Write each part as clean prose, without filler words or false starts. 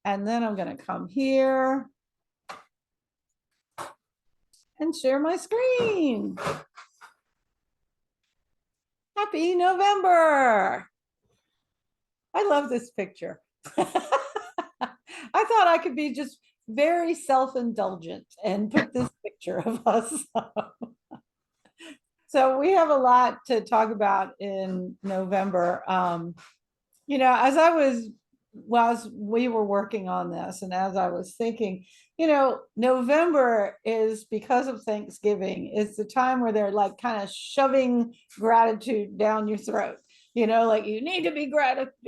And then I'm going to come here and share my screen. Happy November. I love this picture. I thought I could be just very self-indulgent and put this picture of us up. So we have a lot to talk about in November. As we were working on this, and as I was thinking, November is, because of Thanksgiving, is the time where they're like kind of shoving gratitude down your throat. Like you need to be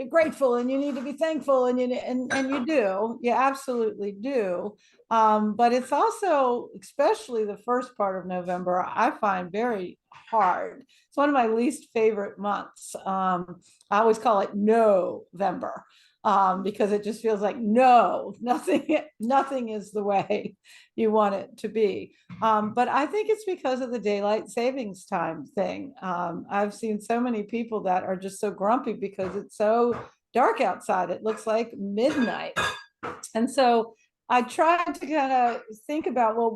grateful, and you need to be thankful, and you do, you absolutely do. But it's also, especially the first part of November, I find very hard. It's one of my least favorite months. I always call it November, because it just feels like nothing is the way you want it to be. But I think it's because of the daylight savings time thing. I've seen so many people that are just so grumpy because it's so dark outside. It looks like midnight. And so I tried to kind of think about, well,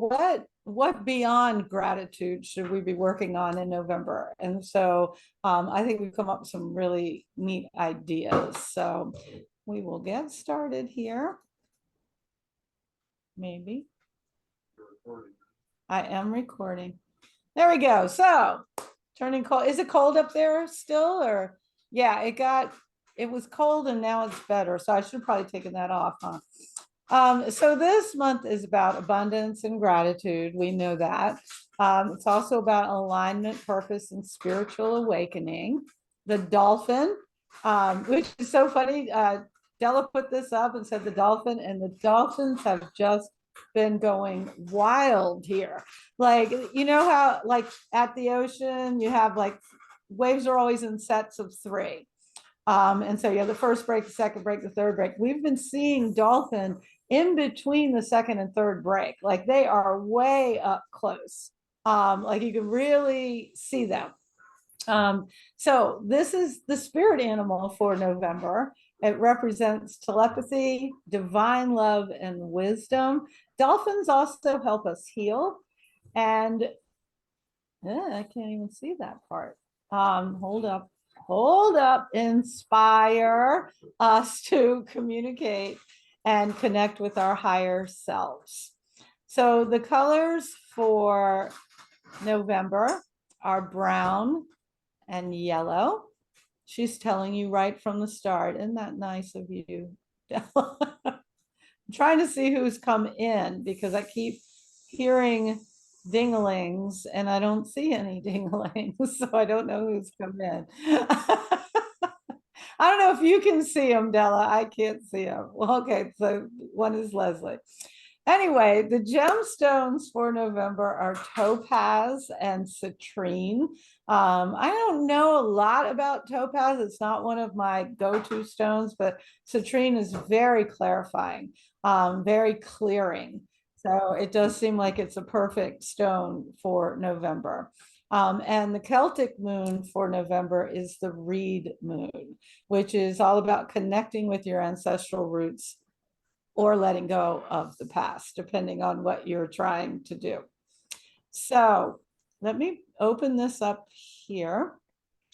what beyond gratitude should we be working on in November? And so I think we've come up with some really neat ideas. So we will get started here. Maybe. I am recording. There we go. So turning cold. Is it cold up there still? Or yeah, it was cold and now it's better. So I should have probably taken that off, huh? So this month is about abundance and gratitude. We know that. It's also about alignment, purpose, and spiritual awakening. The dolphin, which is so funny. Della put this up and said the dolphin, and the dolphins have just been going wild here. Like, how like at the ocean, you have like waves are always in sets of 3. And so you have the first break, the second break, the third break. We've been seeing dolphin in between the second and third break. Like they are way up close. Like you can really see them. So this is the spirit animal for November. It represents telepathy, divine love, and wisdom. Dolphins also help us heal. And I can't even see that part. Hold up, inspire us to communicate and connect with our higher selves. So the colors for November are brown and yellow. She's telling you right from the start. Isn't that nice of you, Della? I'm trying to see who's come in because I keep hearing dinglings and I don't see any dinglings, so I don't know who's come in. I don't know if you can see them, Della. I can't see them. Well, okay, so one is Leslie. Anyway, the gemstones for November are topaz and citrine. I don't know a lot about topaz. It's not one of my go-to stones, but citrine is very clarifying, very clearing. So it does seem like it's a perfect stone for November. And the Celtic moon for November is the reed moon, which is all about connecting with your ancestral roots or letting go of the past, depending on what you're trying to do. So let me open this up here.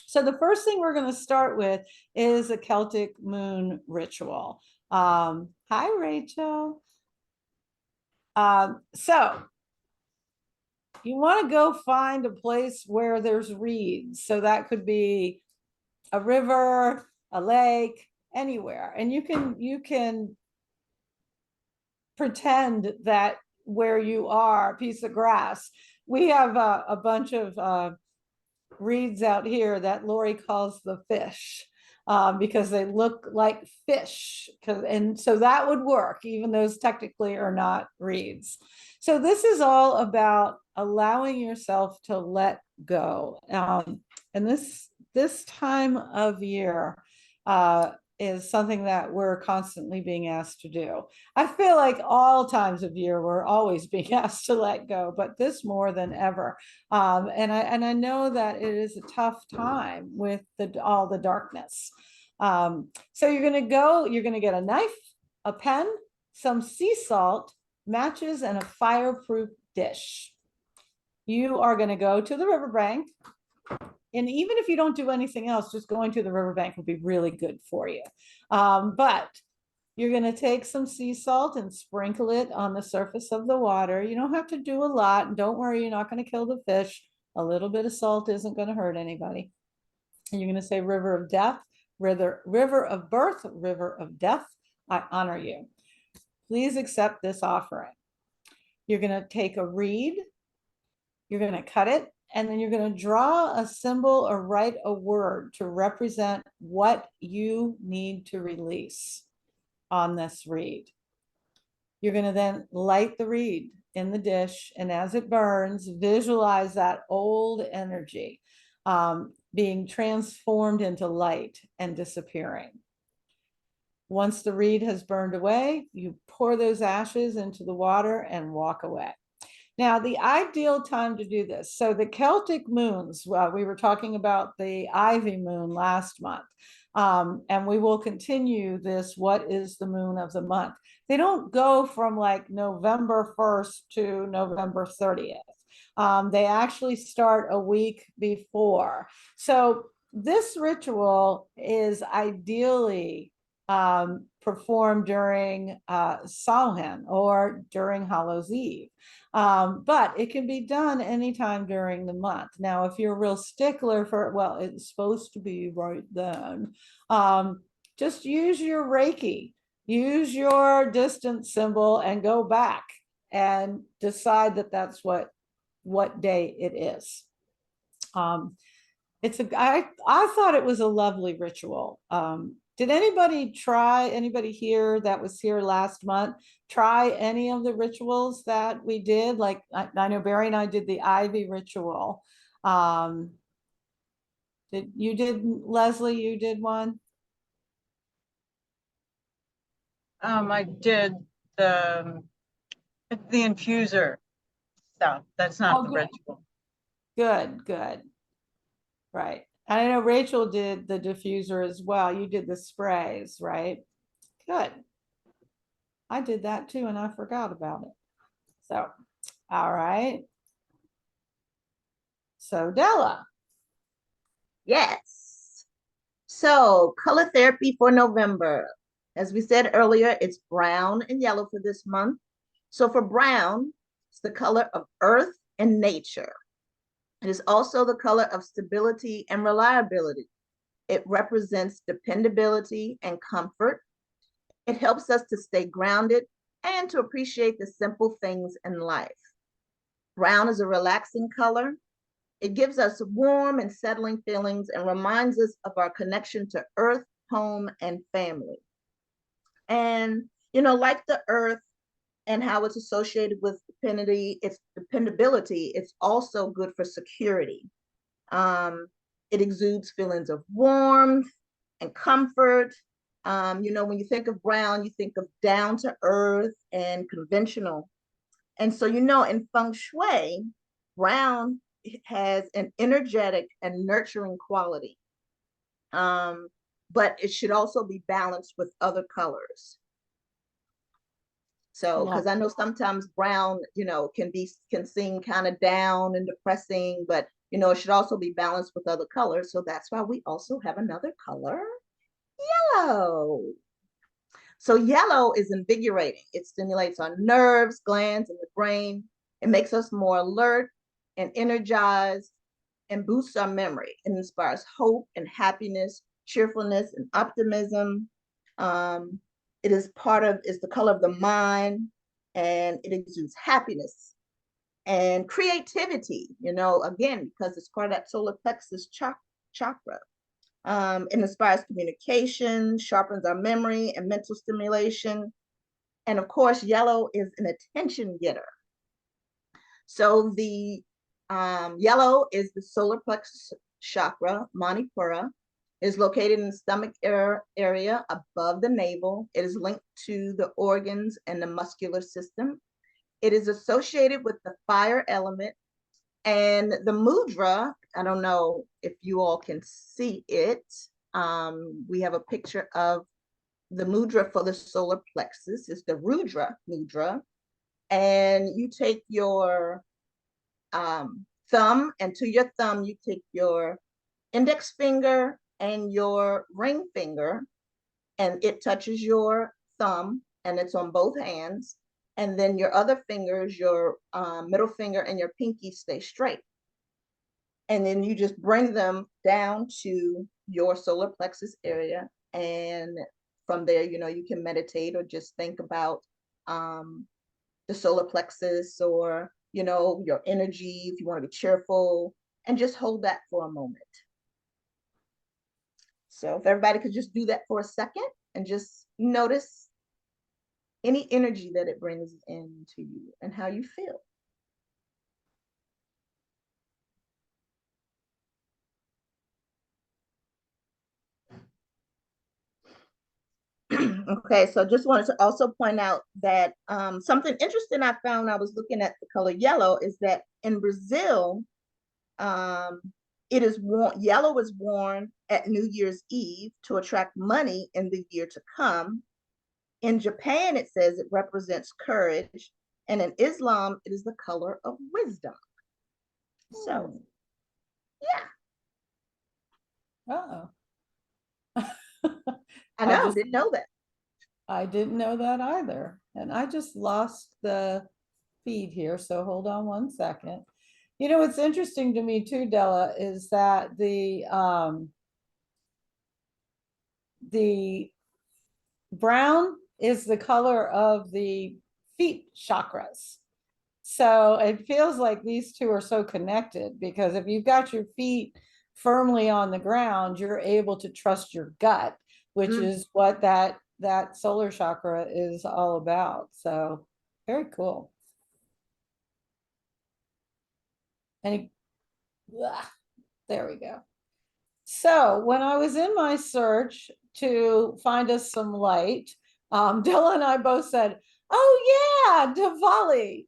So the first thing we're going to start with is a Celtic moon ritual. Hi, Rachel. So you want to go find a place where there's reeds. So that could be a river, a lake, anywhere. And you can pretend that where you are, a piece of grass. We have a bunch of reeds out here that Lori calls the fish, because they look like fish. And so that would work, even those technically are not reeds. So this is all about allowing yourself to let go. And this time of year, is something that we're constantly being asked to do. I feel like all times of year we're always being asked to let go, but this more than ever. And I know that it is a tough time with all the darkness. So you're going to get a knife a pen, some sea salt, matches, and a fireproof dish. You are going to go to the riverbank. And even if you don't do anything else, just going to the riverbank will be really good for you. But you're going to take some sea salt and sprinkle it on the surface of the water. You don't have to do a lot. And don't worry, you're not going to kill the fish. A little bit of salt isn't going to hurt anybody. And you're going to say, river of death, river of birth, river of death, I honor you. Please accept this offering. You're going to take a reed, you're going to cut it, and then you're going to draw a symbol or write a word to represent what you need to release on this reed. You're going to then light the reed in the dish, and as it burns, visualize that old energy being transformed into light and disappearing. Once the reed has burned away, you pour those ashes into the water and walk away. Now, the ideal time to do this. So the Celtic moons, well, we were talking about the Ivy moon last month, and we will continue this, what is the moon of the month? They don't go from like November 1st to November 30th. They actually start a week before. So this ritual is ideally performed during Samhain or during Hallows Eve. But it can be done anytime during the month. Now, if you're a real stickler for, well, it's supposed to be right then, just use your Reiki, use your distance symbol and go back and decide that that's what day it is. I thought it was a lovely ritual. Did anybody here that was here last month, try any of the rituals that we did? Like, I know Barry and I did the Ivy ritual. Leslie, you did one? I did the infuser stuff. That's not the ritual. Good. Right. And I know Rachel did the diffuser as well. You did the sprays, right? Good. I did that too, and I forgot about it. So, all right. So, Della. Yes. So, color therapy for November. As we said earlier, it's brown and yellow for this month. So, for brown, it's the color of earth and nature. It is also the color of stability and reliability. It represents dependability and comfort. It helps us to stay grounded and to appreciate the simple things in life. Brown is a relaxing color. It gives us warm and settling feelings and reminds us of our connection to earth, home, and family. And, like the earth and how it's associated with dependability, it's also good for security. It exudes feelings of warmth and comfort. When you think of brown, you think of down to earth and conventional. And so, in feng shui, brown has an energetic and nurturing quality. But it should also be balanced with other colors. So, because I know sometimes brown, can seem kind of down and depressing, but it should also be balanced with other colors. So that's why we also have another color, yellow. So yellow is invigorating. It stimulates our nerves, glands, and the brain. It makes us more alert and energized and boosts our memory. It inspires hope and happiness, cheerfulness and optimism. It's the color of the mind, and it exudes happiness and creativity, again, because it's part of that solar plexus chakra. It inspires communication, sharpens our memory and mental stimulation. And of course, yellow is an attention getter. So the yellow is the solar plexus chakra, Manipura. It is located in the stomach area above the navel. It is linked to the organs and the muscular system. It is associated with the fire element. And the mudra, I don't know if you all can see it. We have a picture of the mudra for the solar plexus is the Rudra mudra. And you take your thumb, and to your thumb, you take your index finger and your ring finger, and it touches your thumb, and it's on both hands. And then your other fingers, your middle finger and your pinky, stay straight. And then you just bring them down to your solar plexus area. And from there, you can meditate or just think about the solar plexus, or, your energy, if you want to be cheerful, and just hold that for a moment. So if everybody could just do that for a second and just notice any energy that it brings into you and how you feel. Okay, so just wanted to also point out that something interesting I found, I was looking at the color yellow, is that in Brazil, yellow is worn at New Year's Eve to attract money in the year to come. In Japan, it says it represents courage, and in Islam, it is the color of wisdom. So, yeah. Oh. I know, didn't know that. I didn't know that either. And I just lost the feed here, so hold on one second. What's interesting to me too, Della, is that the brown is the color of the feet chakras. So it feels like these two are so connected, because if you've got your feet firmly on the ground, you're able to trust your gut, which is what that solar chakra is all about. So very cool. And there we go. So when I was in my search to find us some light, Della and I both said, oh yeah, Diwali.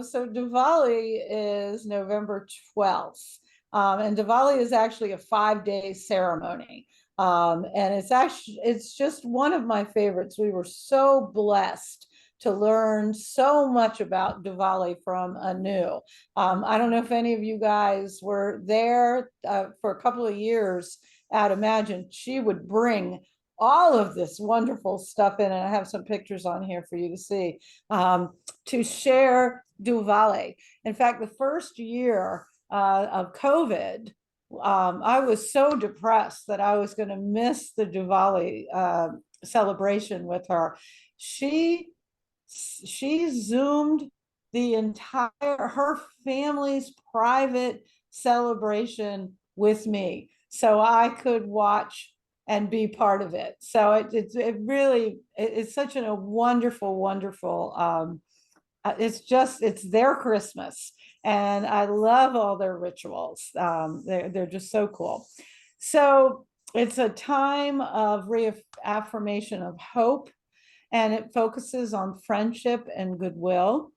So Diwali is November 12th. And Diwali is actually a 5-day ceremony. And it's just one of my favorites. We were so blessed to learn so much about Diwali from Anu. I don't know if any of you guys were there for a couple of years at Imagine. She would bring all of this wonderful stuff in, and I have some pictures on here for you to see, to share Diwali. In fact, the first year of COVID, I was so depressed that I was going to miss the Diwali celebration with her. She Zoomed her family's private celebration with me, so I could watch and be part of it. So it's such a wonderful, it's their Christmas, and I love all their rituals. They're just so cool. So it's a time of reaffirmation of hope, and it focuses on friendship and goodwill.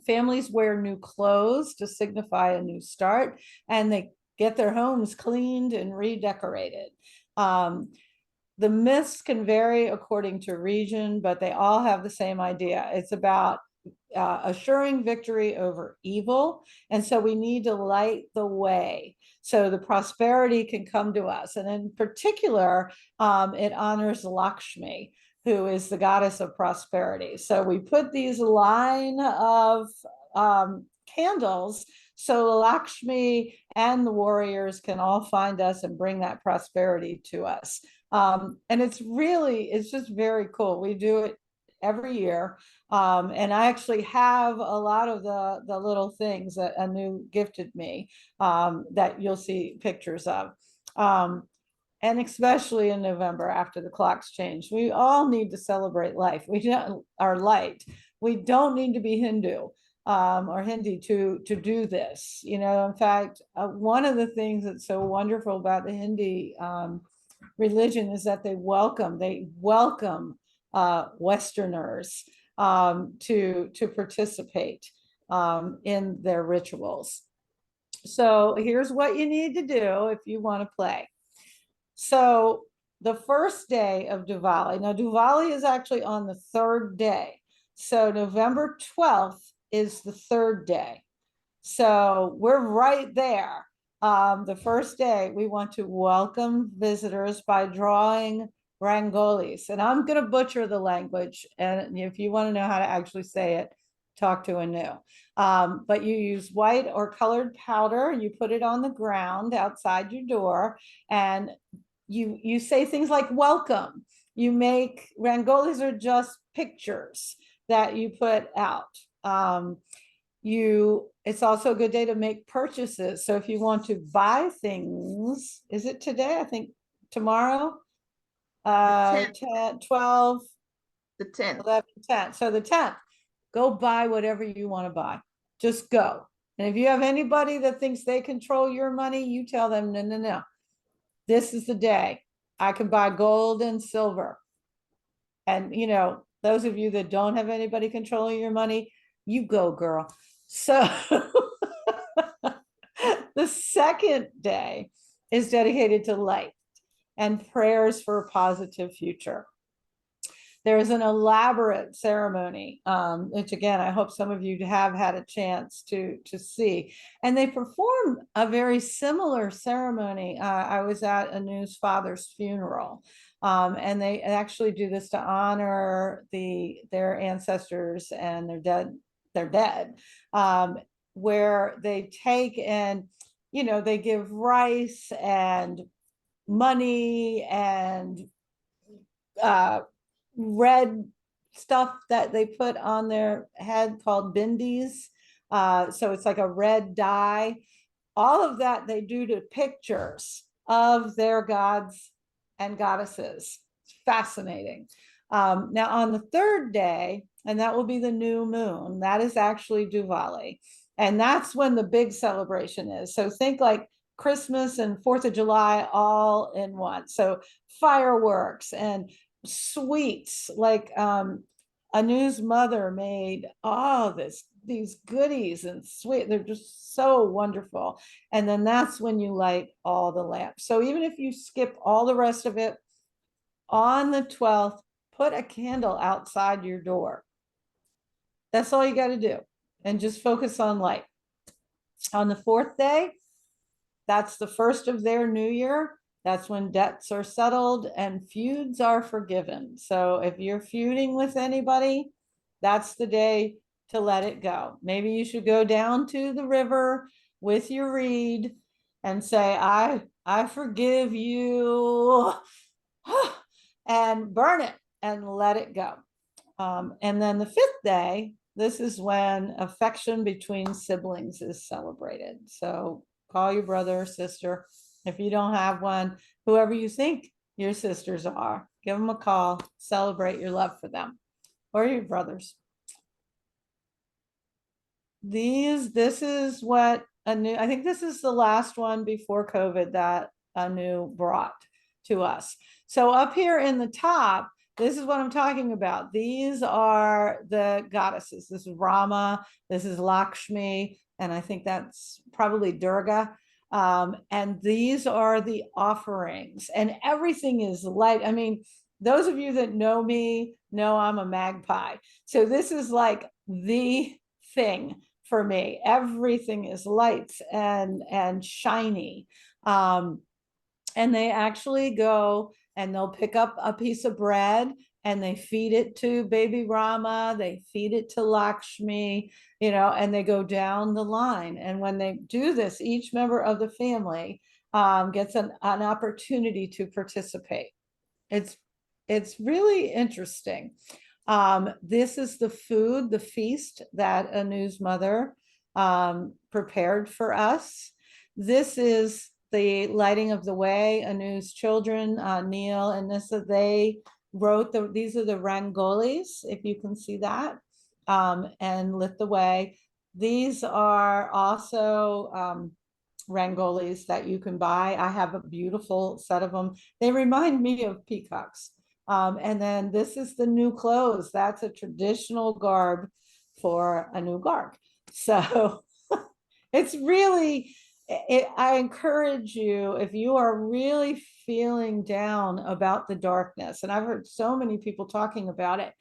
Families wear new clothes to signify a new start, and they get their homes cleaned and redecorated. The myths can vary according to region, but they all have the same idea. It's about assuring victory over evil. And so we need to light the way so the prosperity can come to us. And in particular, it honors Lakshmi, who is the goddess of prosperity. So we put these line of candles so Lakshmi and the warriors can all find us and bring that prosperity to us. And it's just very cool. We do it every year. And I actually have a lot of the little things that Anu gifted me that you'll see pictures of. And especially in November after the clocks change, we all need to celebrate life. Our light. We don't need to be Hindu or Hindi to do this. In fact, one of the things that's so wonderful about the Hindi religion is that they welcome Westerners to participate in their rituals. So here's what you need to do if you want to play. So the first day of Diwali. Now, Diwali is actually on the third day. So November 12th is the third day. So we're right there. The first day, we want to welcome visitors by drawing rangolis. And I'm going to butcher the language. And if you want to know how to actually say it, talk to Anu. But you use white or colored powder, you put it on the ground outside your door, and you say things like welcome. You make rangolis are just pictures that you put out. It's also a good day to make purchases. So if you want to buy things, is it today? I think tomorrow, 10th. 10, 12, The 10th. 11, 10. So the 10th, go buy whatever you want to buy. Just go. And if you have anybody that thinks they control your money, you tell them, no, no, no. This is the day I can buy gold and silver. And, those of you that don't have anybody controlling your money, you go, girl. So the second day is dedicated to light and prayers for a positive future. There's an elaborate ceremony, which again, I hope some of you have had a chance to see. And they perform a very similar ceremony. I was at Anu's father's funeral, and they actually do this to honor their ancestors and they're dead, where they take and, they give rice and money and red stuff that they put on their head called bindis. So it's like a red dye. All of that they do to pictures of their gods and goddesses. It's fascinating. Now on the third day, and that will be the new moon, that is actually Diwali. And that's when the big celebration is. So think like Christmas and 4th of July all in one. So fireworks and sweets, like Anu's mother made these goodies and sweet. They're just so wonderful. And then that's when you light all the lamps. So even if you skip all the rest of it, on the 12th, put a candle outside your door. That's all you got to do. And just focus on light. On the fourth day, that's the first of their new year. That's when debts are settled and feuds are forgiven. So if you're feuding with anybody, that's the day to let it go. Maybe you should go down to the river with your reed and say, I forgive you, and burn it and let it go. And then the fifth day, this is when affection between siblings is celebrated. So call your brother or sister. If you don't have one, whoever you think your sisters are, give them a call, celebrate your love for them or your brothers. This is what Anu, I think this is the last one before COVID that Anu brought to us. So up here in the top, this is what I'm talking about. These are the goddesses. This is Rama, this is Lakshmi, and I think that's probably Durga. And these are the offerings, and everything is light. I mean, those of you that know me know I'm a magpie. So this is like the thing for me. Everything is lights and shiny. And they actually go and they'll pick up a piece of bread and they feed it to baby Rama, they feed it to Lakshmi, and they go down the line. And when they do this, each member of the family gets an opportunity to participate. It's really interesting. This is the food, the feast that Anu's mother prepared for us. This is the lighting of the way. Anu's children, Neil and Nissa, they wrote these are the rangolis, if you can see that, and lit the way. These are also rangolis that you can buy. I have a beautiful set of them. They remind me of peacocks. And then this is the new clothes. That's a traditional garb for Anu Garg. So it's really I encourage you, if you are really feeling down about the darkness, and I've heard so many people talking about it,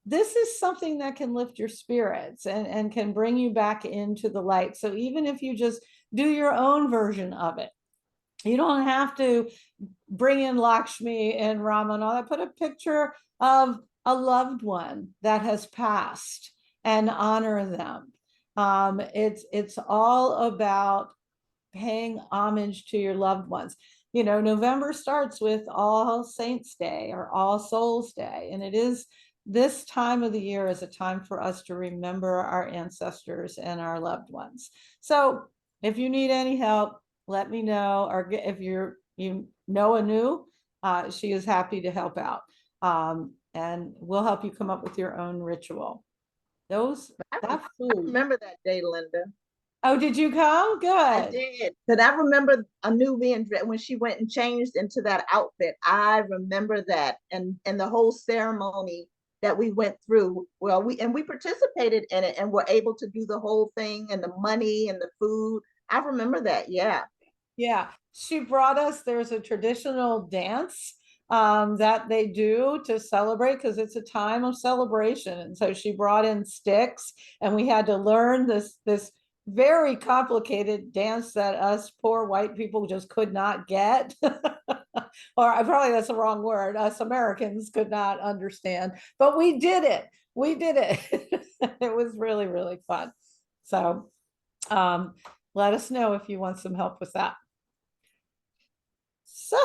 this is something that can lift your spirits and can bring you back into the light. So even if you just do your own version of it, you don't have to bring in Lakshmi and Rama and all that. Put a picture of a loved one that has passed and honor them. It's all about paying homage to your loved ones. You know, November starts with All Saints Day or All Souls Day, and it is this time of the year is a time for us to remember our ancestors and our loved ones. So if you need any help, let me know, or if you know Anu, she is happy to help out. And we'll help you come up with your own ritual. That I food. remember that day, Linda. Oh, did you come? I Good. did. But I remember Anu being dressed when she went and changed into that outfit. I remember that and the whole ceremony that we went through. Well, we participated in it and were able to do the whole thing and the money and the food. I remember that. Yeah. Yeah, she brought us, there's a traditional dance that they do to celebrate because it's a time of celebration. And so she brought in sticks and we had to learn this very complicated dance that us poor white people just could not get. Or probably that's the wrong word. Us Americans could not understand, but we did it. We did it. It was really, really fun. So let us know if you want some help with that. So,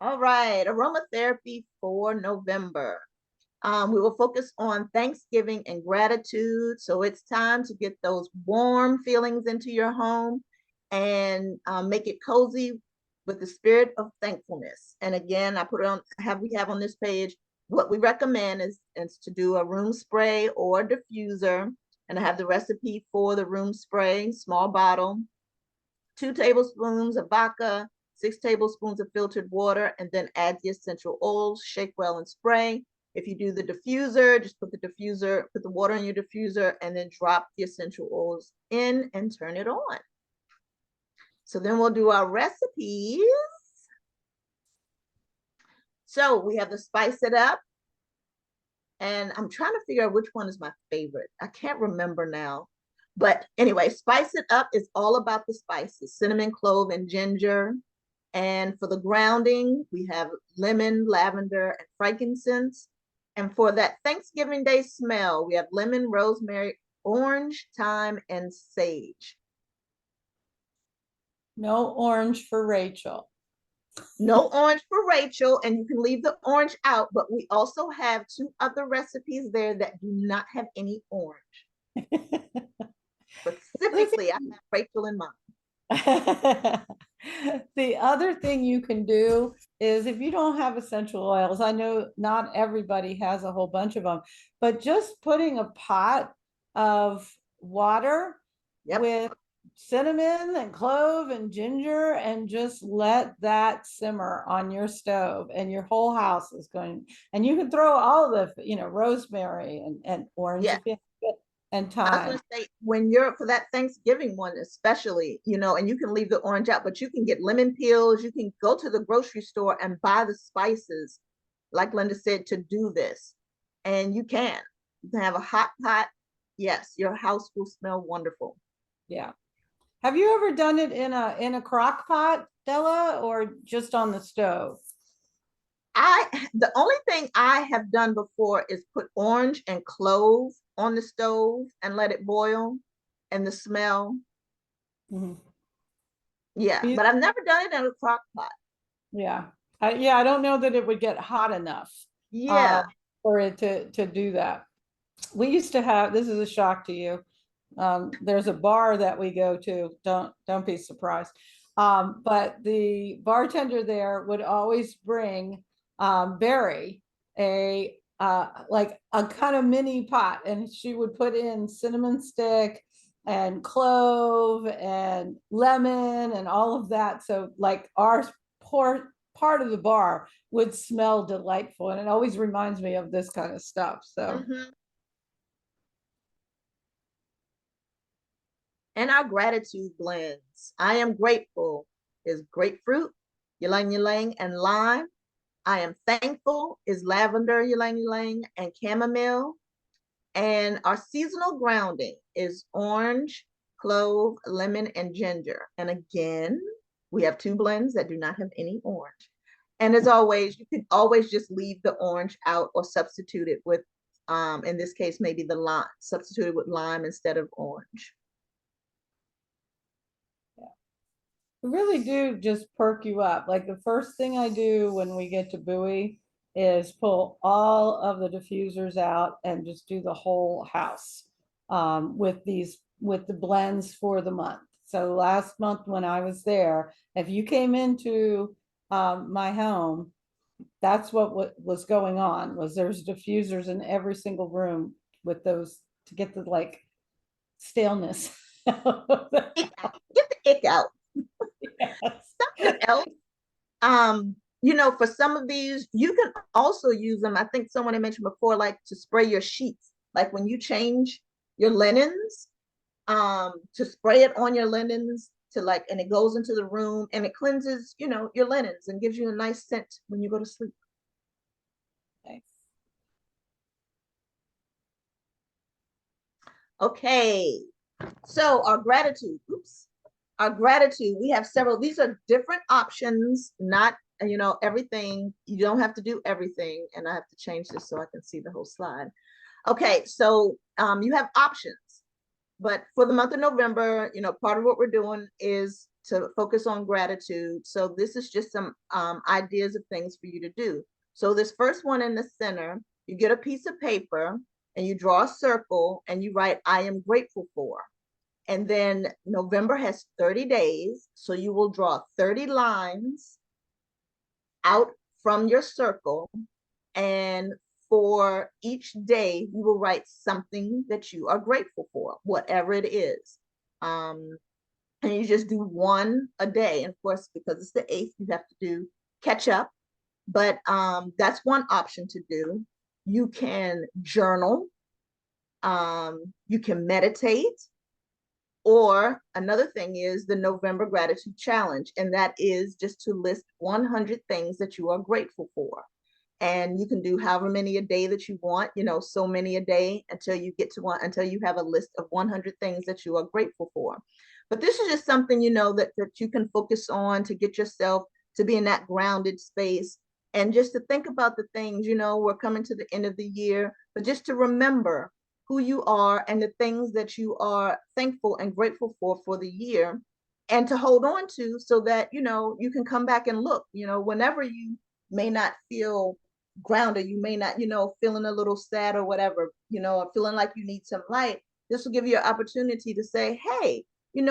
All right. Aromatherapy for November. We will focus on Thanksgiving and gratitude. So it's time to get those warm feelings into your home and make it cozy with the spirit of thankfulness. And again, I put it on, we have on this page, what we recommend is to do a room spray or diffuser. And I have the recipe for the room spray, small bottle, 2 tablespoons of vodka, 6 tablespoons of filtered water, and then add the essential oils, shake well and spray. If you do the diffuser, just put the water in your diffuser and then drop the essential oils in and turn it on. So then we'll do our recipes. So we have to spice it up. And I'm trying to figure out which one is my favorite. I can't remember now. But anyway, spice it up is all about the spices, cinnamon, clove, and ginger. And for the grounding, we have lemon, lavender, and frankincense. And for that Thanksgiving Day smell, we have lemon, rosemary, orange, thyme, and sage. no orange for Rachel. No orange for Rachel, and you can leave the orange out, but we also have 2 other recipes there that do not have any orange. Specifically, I have Rachel in mind. The other thing you can do is if you don't have essential oils, I know not everybody has a whole bunch of them, but just putting a pot of water Yep. with cinnamon and clove and ginger and just let that simmer on your stove and your whole house is going, and you can throw all the, rosemary and orange Yeah. if you have it, and I was thyme. going to say, when you're for that Thanksgiving one, especially, and you can leave the orange out, but you can get lemon peels. You can go to the grocery store and buy the spices, like Linda said, to do this. And you can have a hot pot. Yes, your house will smell wonderful. Yeah. Have you ever done it in a crock pot, Della, or just on the stove? The only thing I have done before is put orange and clove on the stove and let it boil, and the smell. Mhm. Yeah, but I've never done it in a crock pot. Yeah. I don't know that it would get hot enough Yeah. for it to do that. We used to have, this is a shock to you. There's a bar that we go to, don't be surprised. But the bartender there would always bring Barry like a kind of mini pot, and she would put in cinnamon stick and clove and lemon and all of that. So like our part of the bar would smell delightful, and it always reminds me of this kind of stuff. So. Mhm. And our gratitude blends. I am grateful is grapefruit, ylang ylang, and lime. I am thankful is lavender, ylang ylang, and chamomile. And our seasonal grounding is orange, clove, lemon, and ginger. And again, we have two blends that do not have any orange. And as always, you can always just leave the orange out or substitute it with, in this case, maybe the lime, substitute it with lime instead of orange. Really do just perk you up. Like the first thing I do when we get to Bowie is pull all of the diffusers out and just do the whole house with the blends for the month. So last month when I was there, if you came into my home, that's what was going on, was there's diffusers in every single room with those to get the like staleness. Get the ick out. Yes. Something else, for some of these, you can also use them. I think someone had mentioned before, like to spray your sheets, like when you change your linens, to spray it on your linens and it goes into the room and it cleanses, your linens and gives you a nice scent when you go to sleep. Nice. Okay, so our gratitude, we have several. These are different options, not everything. You don't have to do everything, and I have to change this so I can see the whole slide. Okay, so you have options, but for the month of November, part of what we're doing is to focus on gratitude. So this is just some ideas of things for you to do. So this first one in the center, you get a piece of paper and you draw a circle and you write, I am grateful for. And then November has 30 days. So you will draw 30 lines out from your circle. And for each day, you will write something that you are grateful for, whatever it is. And you just do one a day. And of course, because it's the 8th, you have to do catch up. But that's one option to do. You can journal. You can meditate. Or another thing is the November Gratitude Challenge, and that is just to list 100 things that you are grateful for. And you can do however many a day that you want, so many a day until you get to one, until you have a list of 100 things that you are grateful for. But this is just something, that you can focus on to get yourself to be in that grounded space and just to think about the things, we're coming to the end of the year, but just to remember who you are and the things that you are thankful and grateful for the year, and to hold on to so that, you can come back and look, whenever you may not feel grounded, you may not, feeling a little sad or whatever, or feeling like you need some light. This will give you an opportunity to say, hey,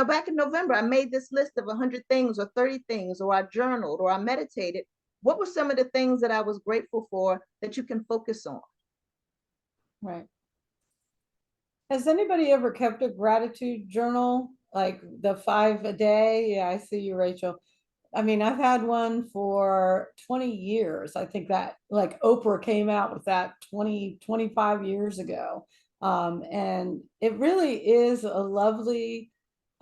back in November, I made this list of 100 things or 30 things, or I journaled or I meditated. What were some of the things that I was grateful for that you can focus on? Right. Has anybody ever kept a gratitude journal, like the 5 a day? Yeah, I see you, Rachel. I mean, I've had one for 20 years. I think that like Oprah came out with that 25 years ago. And it really is a lovely,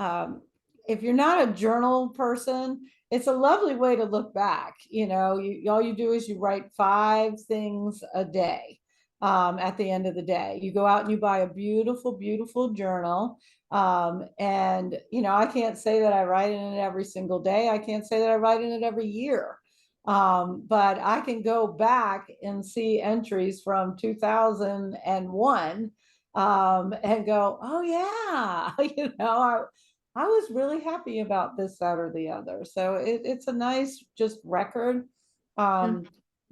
if you're not a journal person, it's a lovely way to look back. All you do is you write 5 things a day. At the end of the day, you go out and you buy a beautiful, beautiful journal. And I can't say that I write in it every single day. I can't say that I write in it every year. But I can go back and see entries from 2001 and go, oh yeah, I was really happy about this, that, or the other. So it's a nice just record.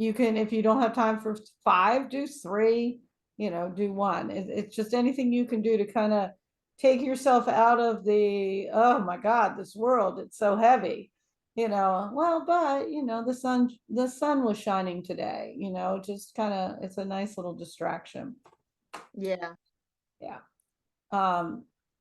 You can, if you don't have time for 5, do 3, do 1. It's just anything you can do to kind of take yourself out of oh my God, this world, it's so heavy. Well, but the sun was shining today, just kind of, it's a nice little distraction. Yeah. Yeah.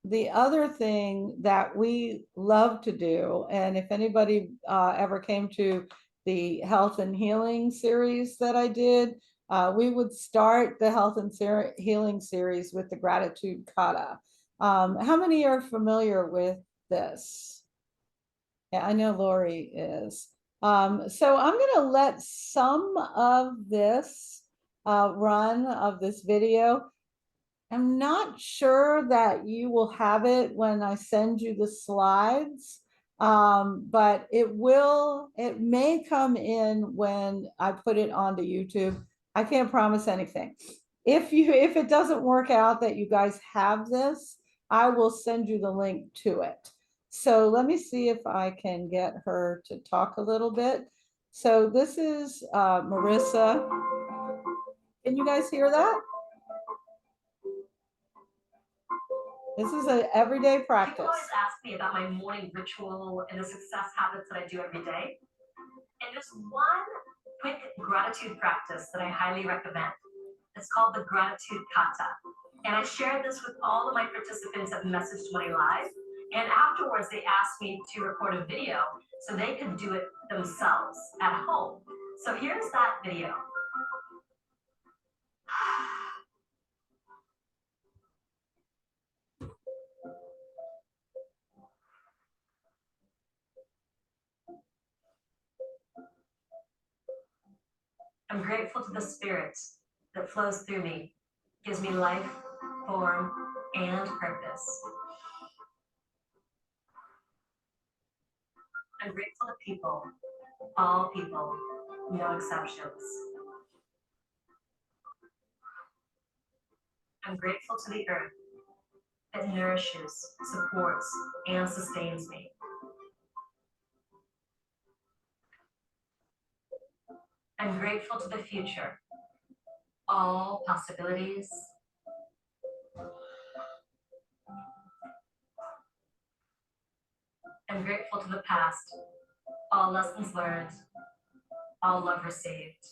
The other thing that we love to do, and if anybody ever came to the health and healing series that I did, we would start the health and healing series with the gratitude kata. How many are familiar with this? Yeah, I know Lori is. So I'm gonna let some of this run of this video. I'm not sure that you will have it when I send you the slides, but it may come in when I put it onto YouTube. I can't promise anything. If it doesn't work out that you guys have this, I will send you the link to it. So let me see if I can get her to talk a little bit. So this is Marissa. Can you guys hear that? This is an everyday practice. People always ask me about my morning ritual and the success habits that I do every day. And there's one quick gratitude practice that I highly recommend. It's called the gratitude kata. And I shared this with all of my participants at Message 20 Live. And afterwards, they asked me to record a video so they could do it themselves at home. So here's that video. I'm grateful to the spirit that flows through me, gives me life, form, and purpose. I'm grateful to people, all people, no exceptions. I'm grateful to the earth that nourishes, supports, and sustains me. I'm grateful to the future, all possibilities. I'm grateful to the past, all lessons learned, all love received.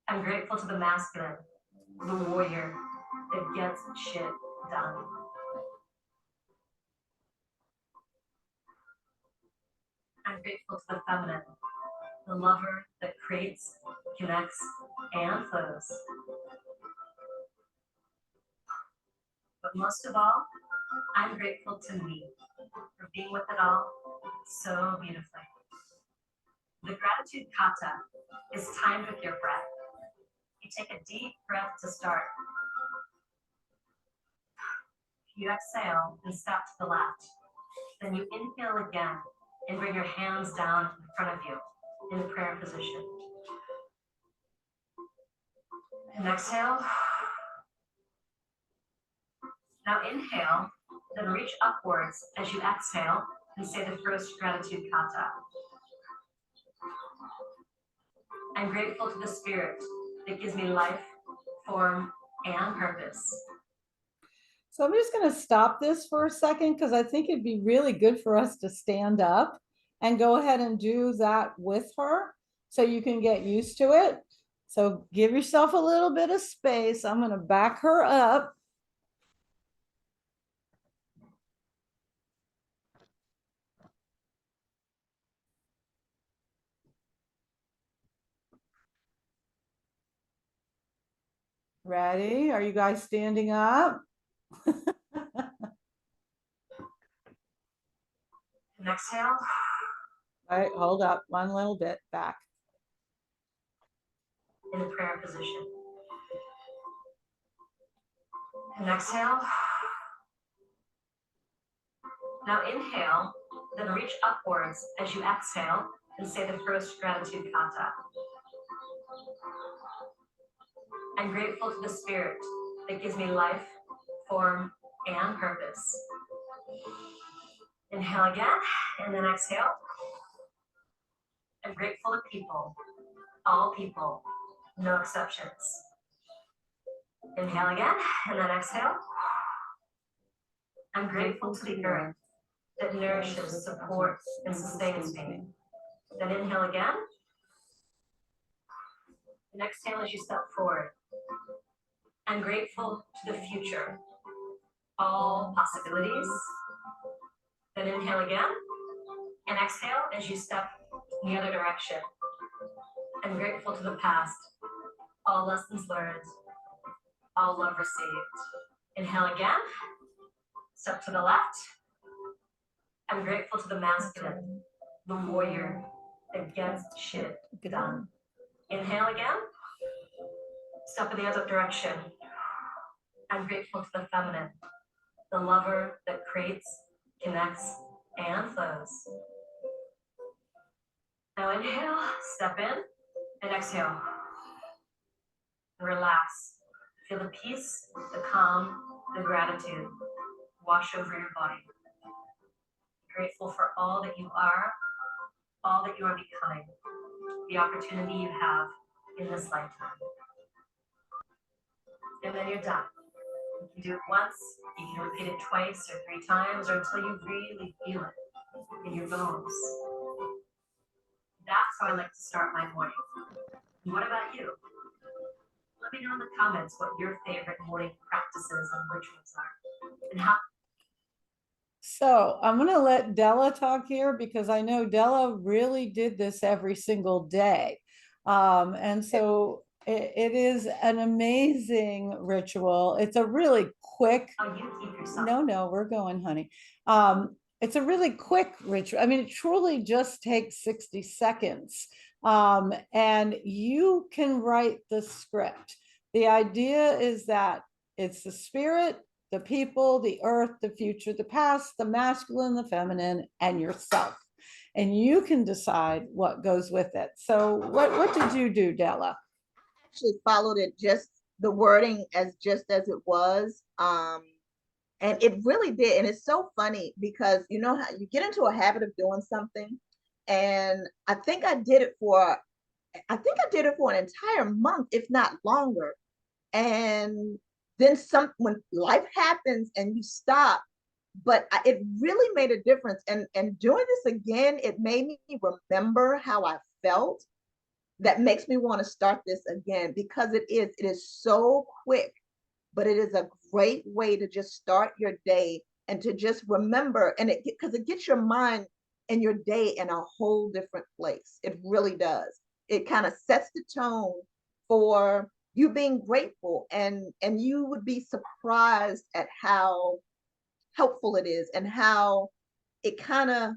I'm grateful to the masculine, the warrior that gets shit done. I'm grateful to the feminine, the lover that creates, connects, and flows. But most of all, I'm grateful to me for being with it all so beautifully. The gratitude kata is timed with your breath. You take a deep breath to start. You exhale and step to the left. Then you inhale again and bring your hands down in front of you in the prayer position. And exhale. Now inhale, then reach upwards as you exhale and say the first gratitude kata. I'm grateful to the spirit that gives me life, form, and purpose. So I'm just going to stop this for a second because I think it'd be really good for us to stand up and go ahead and do that with her so you can get used to it. So give yourself a little bit of space. I'm going to back her up. Ready? Are you guys standing up? And exhale. All right, hold up one little bit back. In the prayer position. And exhale. Now inhale, then reach upwards as you exhale and say the first gratitude kata. I'm grateful to the spirit that gives me life, form, and purpose. Inhale again, and then exhale. I'm grateful to people, all people, no exceptions. Inhale again, and then exhale. I'm grateful to the earth that nourishes, supports, and sustains me. Then inhale again. And exhale as you step forward. I'm grateful to the future, all possibilities. Then inhale again, and exhale as you step in the other direction. I'm grateful to the past, all lessons learned, all love received. Inhale again. Step to the left. I'm grateful to the masculine, the warrior that gets shit done. Inhale again. Step in the other direction. I'm grateful to the feminine, the lover that creates, connects, and flows. Now inhale, step in, and exhale. Relax. Feel the peace, the calm, the gratitude wash over your body. Grateful for all that you are, all that you are becoming, the opportunity you have in this lifetime. And then you're done. You can do it once, you can repeat it twice or 3 times, or until you really feel it in your bones. That's how I like to start my morning. What about you? Let me know in the comments what your favorite morning practices and rituals are, and how. So I'm going to let Della talk here because I know Della really did this every single day. And so it is an amazing ritual. It's a really quick, How you keep yourself. no, we're going, honey. It's a really quick ritual. I mean, it truly just takes 60 seconds. And you can write the script. The idea is that it's the spirit, the people, the earth, the future, the past, the masculine, the feminine, and yourself. And you can decide what goes with it. So what did you do, Della? Actually followed it just the wording as it was. And it really did. And it's so funny because you know how you get into a habit of doing something. And I think I did it for an entire month, if not longer. And then when life happens and you stop, but it really made a difference. And doing this again, it made me remember how I felt. That makes me want to start this again because it is so quick, but it is a great way to just start your day and to just remember, and because it gets your mind and your day in a whole different place. It really does. It kind of sets the tone for you being grateful, and you would be surprised at how helpful it is and how it kind of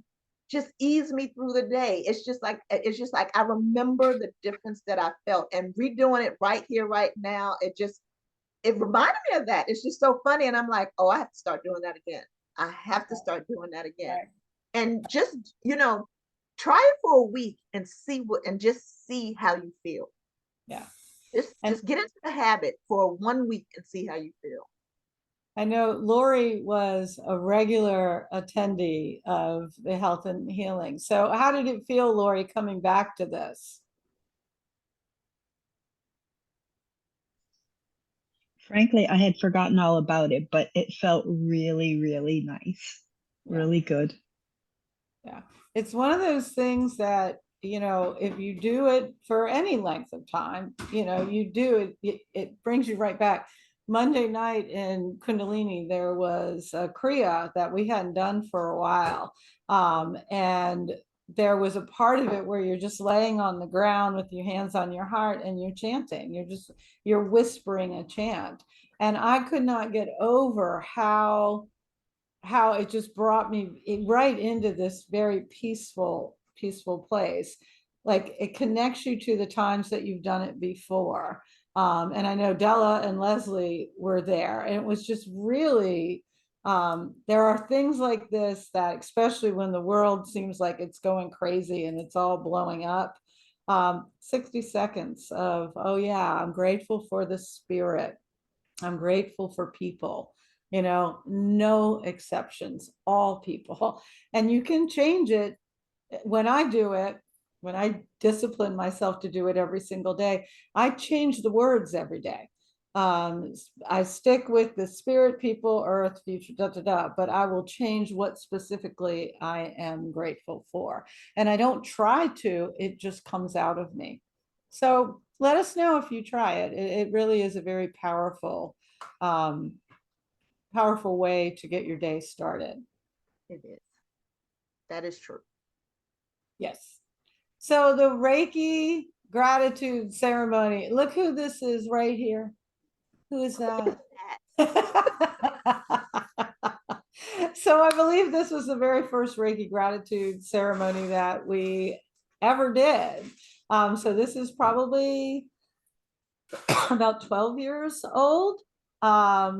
just eased me through the day. It's just like I remember the difference that I felt, and redoing it right here, right now, it reminded me of that. It's just so funny. And I'm like, oh, I have to start doing that again. I have to start doing that again. Right. And just, try it for a week and just see how you feel. Yeah. Just get into the habit for 1 week and see how you feel. I know Lori was a regular attendee of the Health and Healing. So how did it feel, Lori, coming back to this? Frankly, I had forgotten all about it, but it felt really, really nice. Yeah. Really good. Yeah. It's one of those things that, if you do it for any length of time, you do it brings you right back. Monday night in Kundalini, there was a Kriya that we hadn't done for a while. And there was a part of it where you're just laying on the ground with your hands on your heart and you're chanting. You're whispering a chant. And I could not get over how it just brought me right into this very peaceful place. Like it connects you to the times that you've done it before. And I know Della and Leslie were there, and it was just really, there are things like this that, especially when the world seems like it's going crazy and it's all blowing up, 60 seconds of, oh yeah, I'm grateful for the spirit. I'm grateful for people, no exceptions, all people. And you can change it. When I do it, when I discipline myself to do it every single day, I change the words every day. I stick with the spirit, people, earth, future, but I will change what specifically I am grateful for. And I don't try to, it just comes out of me. So let us know if you try it. It really is a very powerful way to get your day started. It is. That is true. Yes. So the Reiki gratitude ceremony. Look who this is right here. Who is that? So I believe this was the very first Reiki gratitude ceremony that we ever did. So this is probably about 12 years old. I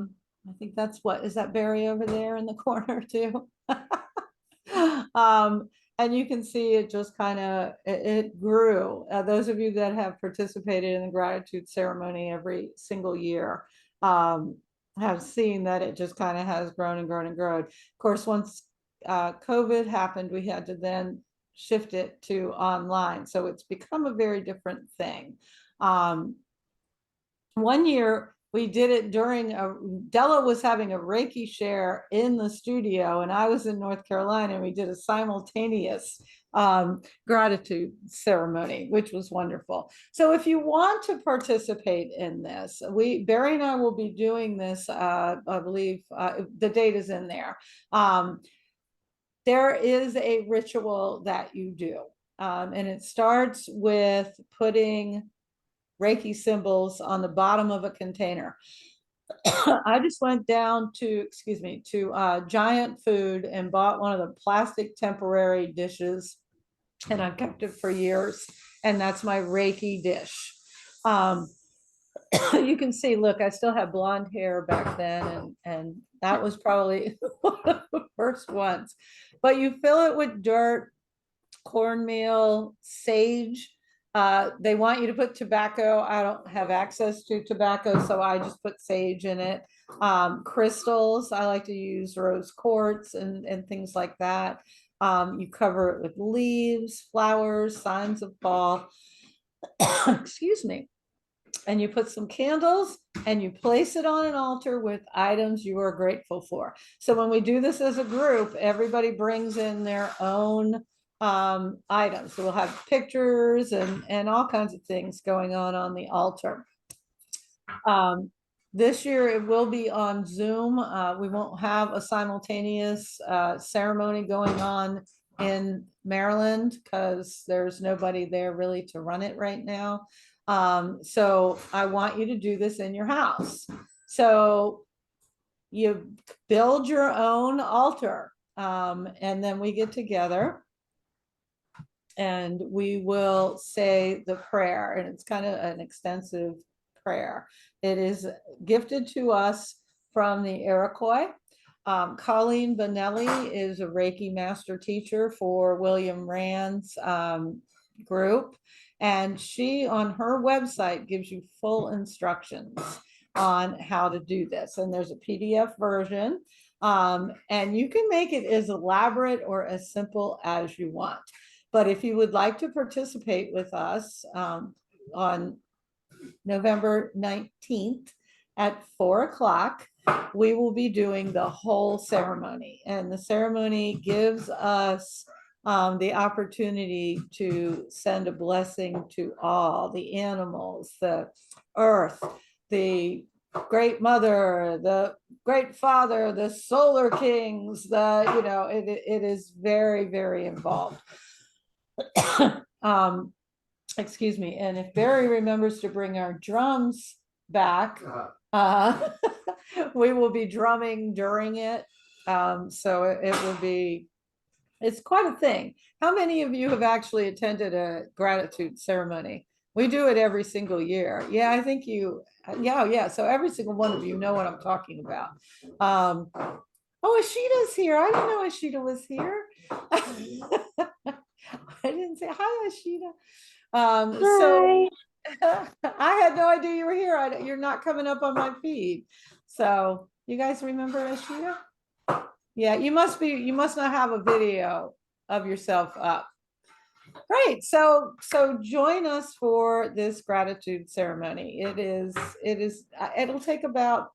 think that's what, is that Barry over there in the corner too? And you can see it just kind of, it grew. Those of you that have participated in the gratitude ceremony every single year have seen that it just kind of has grown and grown and grown. Of course, once COVID happened, we had to then shift it to online. So it's become a very different thing. One year we did it during Della was having a Reiki share in the studio, and I was in North Carolina, and we did a simultaneous gratitude ceremony, which was wonderful. So if you want to participate in this, Barry and I will be doing this, I believe the date is in there. There is a ritual that you do, and it starts with putting Reiki symbols on the bottom of a container. I just went down to, Giant Food and bought one of the plastic temporary dishes, and I've kept it for years, and that's my Reiki dish. You can see, look, I still have blonde hair back then, and that was probably one of the first ones. But you fill it with dirt, cornmeal, sage. They want you to put tobacco. I don't have access to tobacco, so I just put sage in it. Crystals, I like to use rose quartz and things like that. You cover it with leaves, flowers, signs of fall. Excuse me. And you put some candles and you place it on an altar with items you are grateful for. So when we do this as a group, everybody brings in their own items. So we'll have pictures and all kinds of things going on the altar. This year it will be on Zoom. We won't have a simultaneous ceremony going on in Maryland because there's nobody there really to run it right now. So I want you to do this in your house. So you build your own altar, and then we get together and we will say the prayer, and it's kind of an extensive prayer. It is gifted to us from the Iroquois. Colleen Bonelli is a Reiki master teacher for William Rand's group. And she, on her website, gives you full instructions on how to do this. And there's a PDF version. And you can make it as elaborate or as simple as you want. But if you would like to participate with us on November 19th at 4:00, we will be doing the whole ceremony. And the ceremony gives us the opportunity to send a blessing to all the animals, the earth, the great mother, the great father, the solar kings, it is very, very involved. Excuse me. And if Barry remembers to bring our drums back, we will be drumming during it. So it will be, it's quite a thing. How many of you have actually attended a gratitude ceremony? We do it every single year. Yeah, I think yeah. So every single one of you know what I'm talking about. Oh, Ashita's here. I didn't know Ashita was here. I didn't say hi, Ashita. So I had no idea you were here. You're not coming up on my feed. So you guys remember Ashita? Yeah, you must not have a video of yourself up. Great. So join us for this gratitude ceremony. It'll take about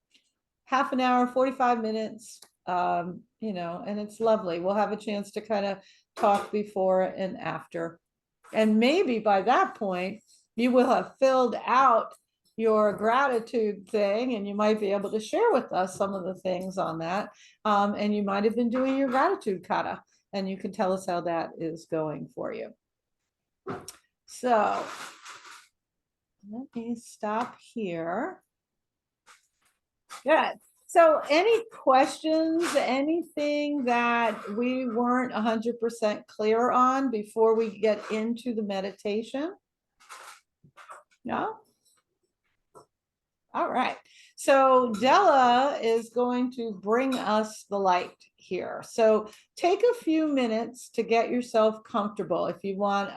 half an hour, 45 minutes, and it's lovely. We'll have a chance to kind of talk before and after. And maybe by that point, you will have filled out your gratitude thing, and you might be able to share with us some of the things on that. And you might have been doing your gratitude kata, and you can tell us how that is going for you. So Let me stop here. Good. So any questions, anything that we weren't 100% clear on before we get into the meditation? No? All right. So Della is going to bring us the light here. So take a few minutes to get yourself comfortable. If you want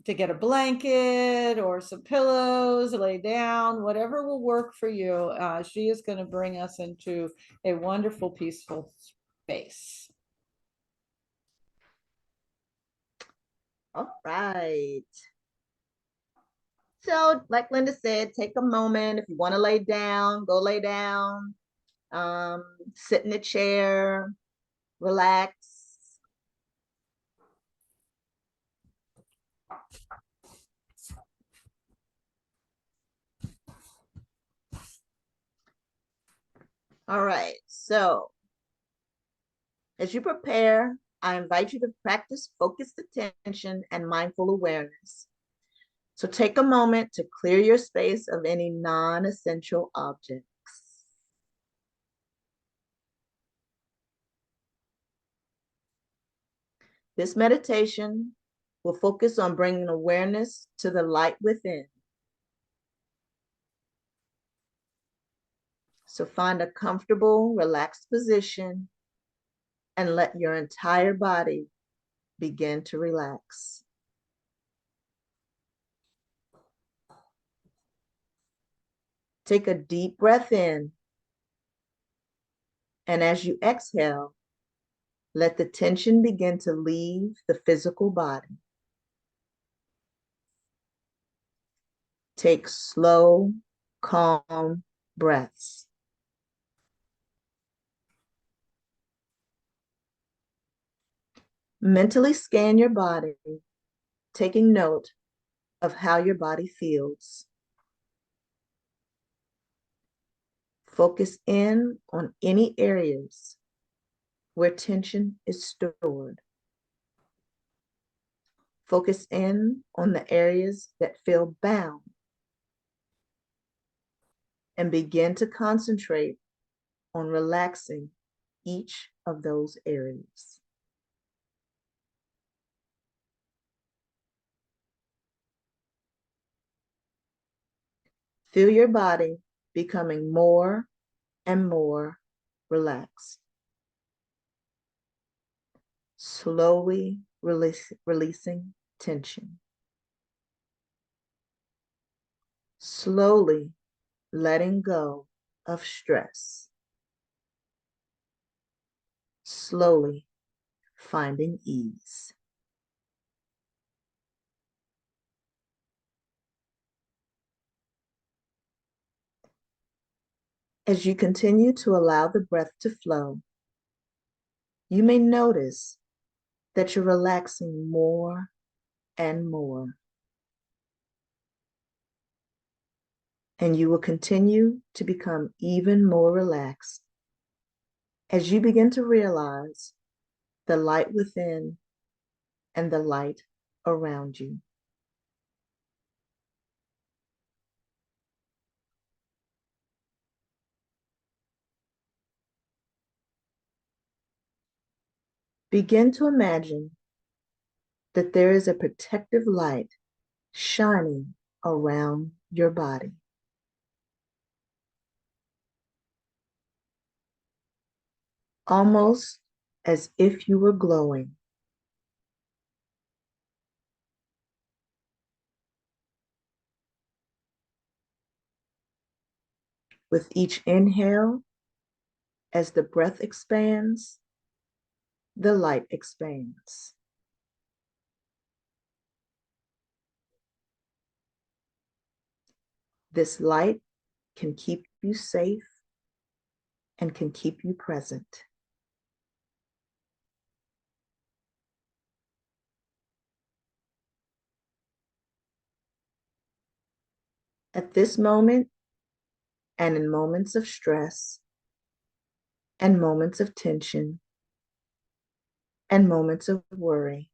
to get a blanket or some pillows, lay down, whatever will work for you. She is going to bring us into a wonderful, peaceful space. All right. So, like Linda said, take a moment. If you want to lay down, go lay down. Sit in a chair, relax. All right, so as you prepare, I invite you to practice focused attention and mindful awareness. So take a moment to clear your space of any non-essential objects. This meditation will focus on bringing awareness to the light within. So find a comfortable, relaxed position and let your entire body begin to relax. Take a deep breath in, and as you exhale, let the tension begin to leave the physical body. Take slow, calm breaths. Mentally scan your body, taking note of how your body feels. Focus in on any areas where tension is stored. Focus in on the areas that feel bound and begin to concentrate on relaxing each of those areas. Feel your body becoming more and more relaxed. Slowly releasing tension. Slowly letting go of stress. Slowly finding ease. As you continue to allow the breath to flow, you may notice that you're relaxing more and more. And you will continue to become even more relaxed as you begin to realize the light within and the light around you. Begin to imagine that there is a protective light shining around your body. Almost as if you were glowing. With each inhale, as the breath expands, the light expands. This light can keep you safe and can keep you present. At this moment, and in moments of stress, and moments of tension, and moments of worry,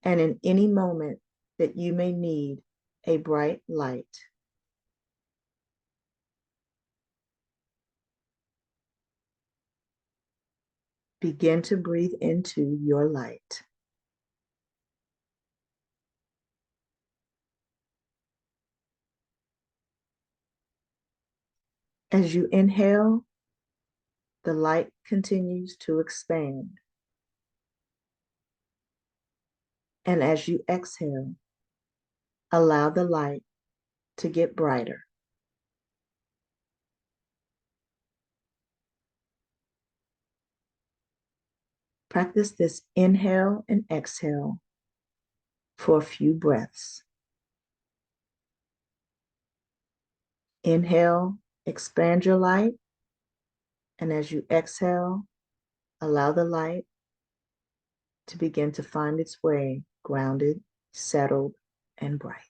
and in any moment that you may need a bright light. Begin to breathe into your light. As you inhale, the light continues to expand. And as you exhale, allow the light to get brighter. Practice this inhale and exhale for a few breaths. Inhale, expand your light, and as you exhale, allow the light to begin to find its way grounded, settled, and bright.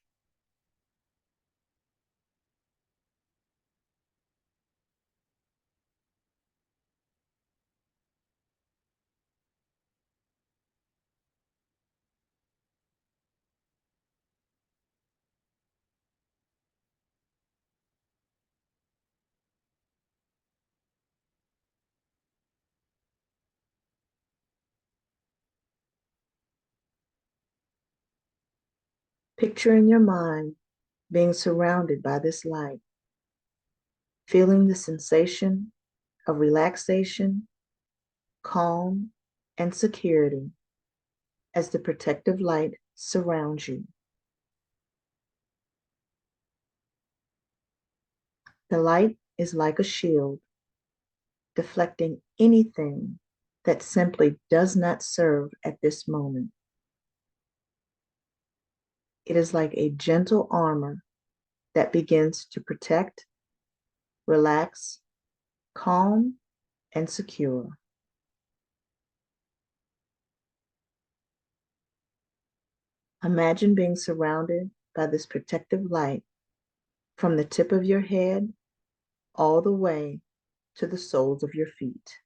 Picture in your mind being surrounded by this light, feeling the sensation of relaxation, calm, and security as the protective light surrounds you. The light is like a shield, deflecting anything that simply does not serve at this moment. It is like a gentle armor that begins to protect, relax, calm, and secure. Imagine being surrounded by this protective light from the tip of your head all the way to the soles of your feet.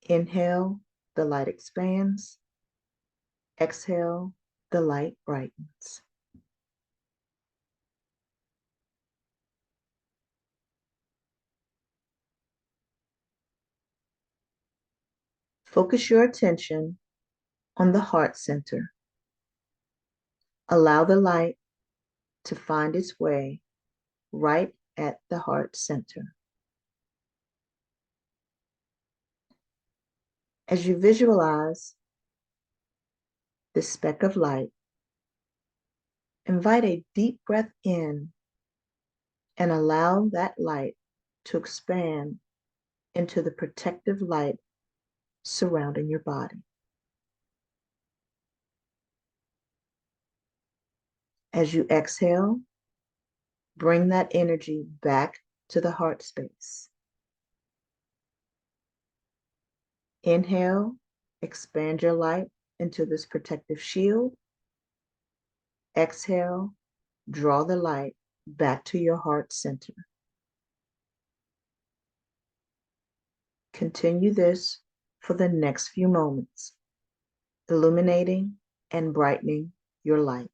Inhale, the light expands. Exhale, the light brightens. Focus your attention on the heart center. Allow the light to find its way right at the heart center. As you visualize this speck of light, invite a deep breath in and allow that light to expand into the protective light surrounding your body. As you exhale, bring that energy back to the heart space. Inhale, expand your light into this protective shield. Exhale, draw the light back to your heart center. Continue this for the next few moments, illuminating and brightening your light.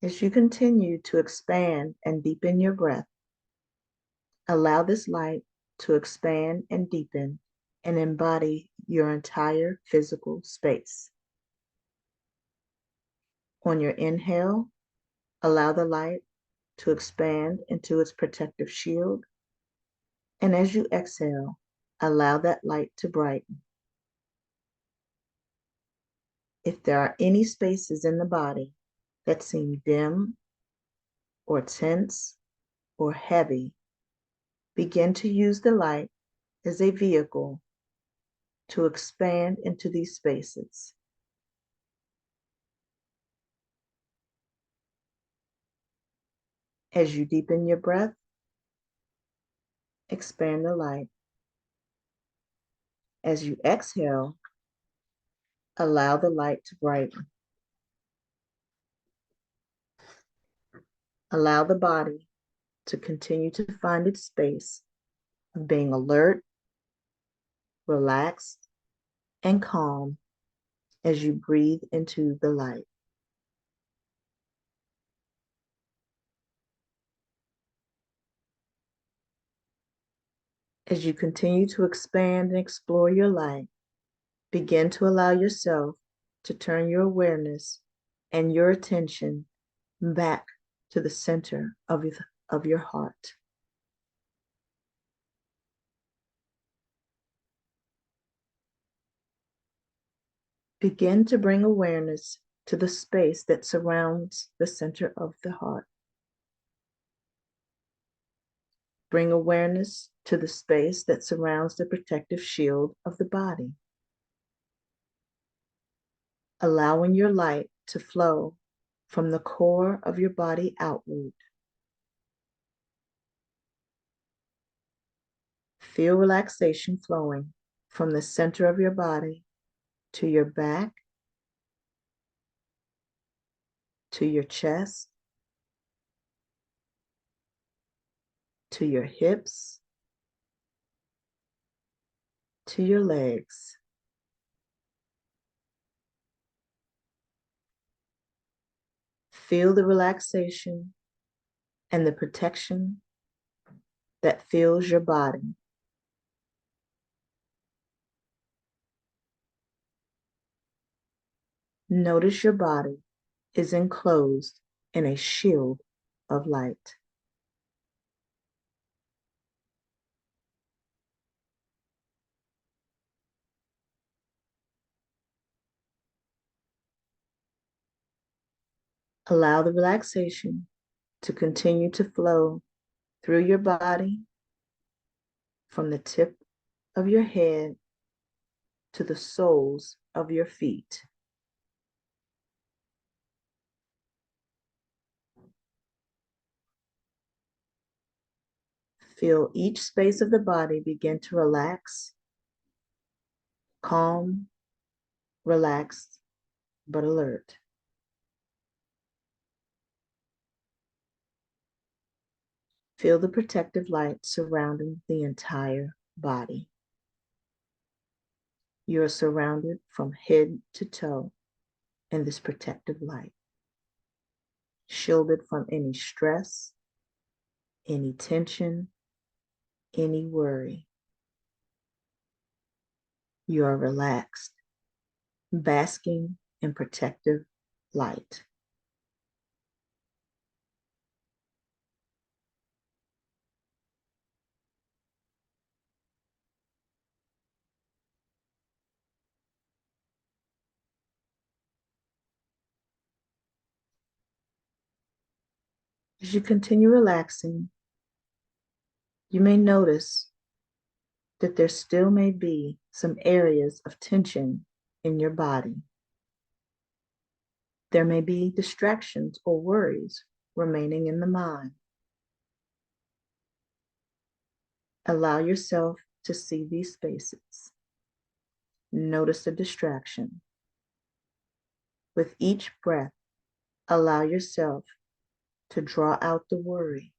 As you continue to expand and deepen your breath, allow this light to expand and deepen and embody your entire physical space. On your inhale, allow the light to expand into its protective shield. And as you exhale, allow that light to brighten. If there are any spaces in the body that seem dim or tense or heavy, begin to use the light as a vehicle to expand into these spaces. As you deepen your breath, expand the light As you exhale, allow the light to brighten. Allow the body to continue to find its space of being alert, relaxed, and calm as you breathe into the light. As you continue to expand and explore your light, begin to allow yourself to turn your awareness and your attention back to the center of your heart. Begin to bring awareness to the space that surrounds the center of the heart. Bring awareness to the space that surrounds the protective shield of the body. Allowing your light to flow from the core of your body outward. Feel relaxation flowing from the center of your body to your back, to your chest, to your hips, to your legs. Feel the relaxation and the protection that fills your body. Notice your body is enclosed in a shield of light. Allow the relaxation to continue to flow through your body from the tip of your head to the soles of your feet. Feel each space of the body begin to relax, calm, relaxed, but alert. Feel the protective light surrounding the entire body. You are surrounded from head to toe in this protective light, shielded from any stress, any tension, any worry. You are relaxed, basking in protective light. As you continue relaxing, you may notice that there still may be some areas of tension in your body. There may be distractions or worries remaining in the mind. Allow yourself to see these spaces. Notice the distraction. With each breath, allow yourself to draw out the worry,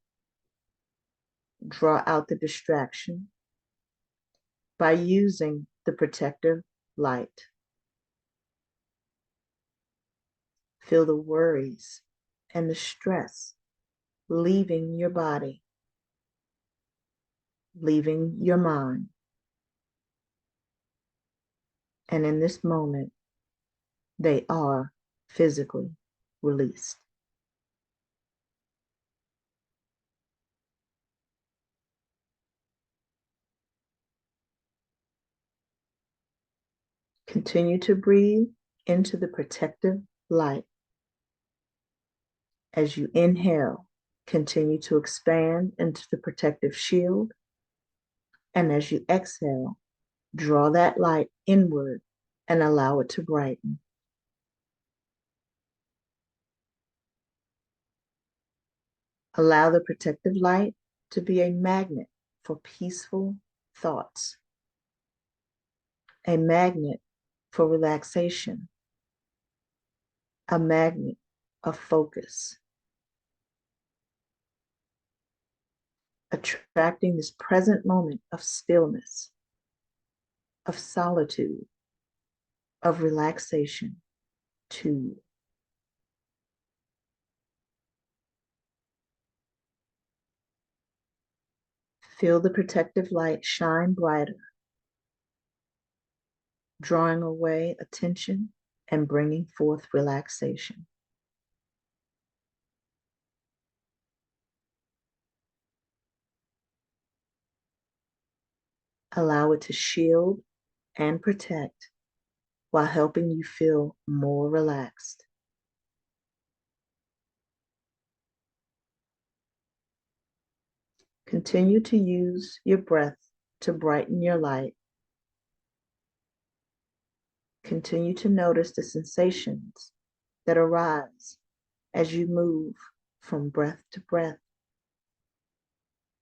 draw out the distraction by using the protective light. Feel the worries and the stress leaving your body, leaving your mind. And in this moment, they are physically released. Continue to breathe into the protective light. As you inhale, continue to expand into the protective shield. And as you exhale, draw that light inward and allow it to brighten. Allow the protective light to be a magnet for peaceful thoughts. a magnet for relaxation, a magnet of focus, attracting this present moment of stillness, of solitude, of relaxation to you. Feel the protective light shine brighter, drawing away attention and bringing forth relaxation. Allow it to shield and protect while helping you feel more relaxed. Continue to use your breath to brighten your light. Continue to notice the sensations that arise as you move from breath to breath,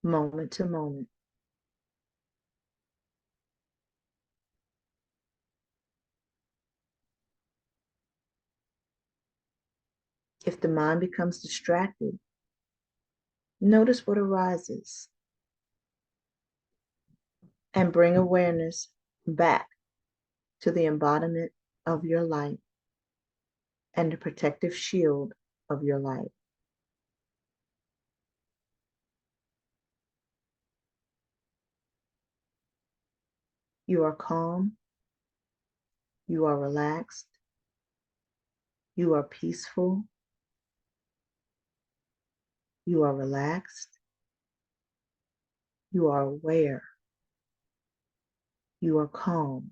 moment to moment. If the mind becomes distracted, notice what arises and bring awareness back to the embodiment of your light and the protective shield of your light. You are calm, you are relaxed, you are peaceful, you are relaxed, you are aware, you are calm.